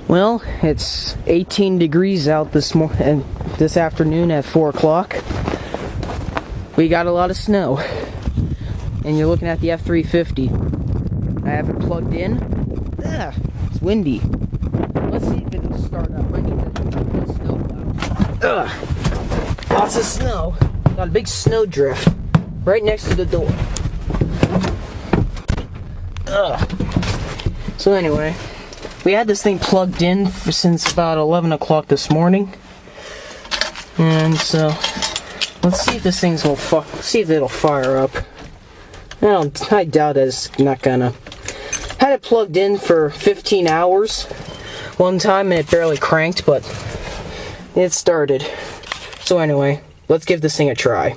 Well, it's 18 degrees out this afternoon at 4 o'clock. We got a lot of snow. And you're looking at the F-350. I have it plugged in. It's windy. Let's see if it'll start up. I need to put the snow down. Lots of snow. Got a big snow drift right next to the door. So anyway, we had this thing plugged in since about 11 o'clock this morning, and so let's see if this thing's see if it'll fire up. I doubt it's not gonna. Had it plugged in for 15 hours one time and it barely cranked, but it started. So anyway, let's give this thing a try.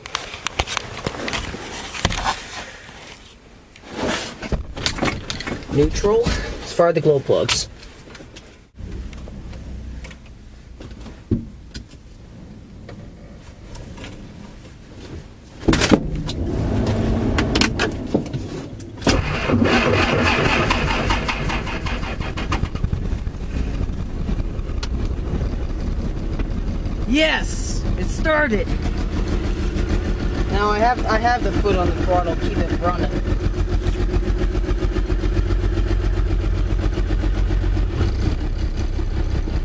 Neutral. Let's fire the glow plugs. Yes, it started. Now I have the foot on the throttle, keep it running.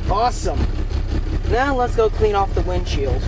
Awesome. Now let's go clean off the windshield.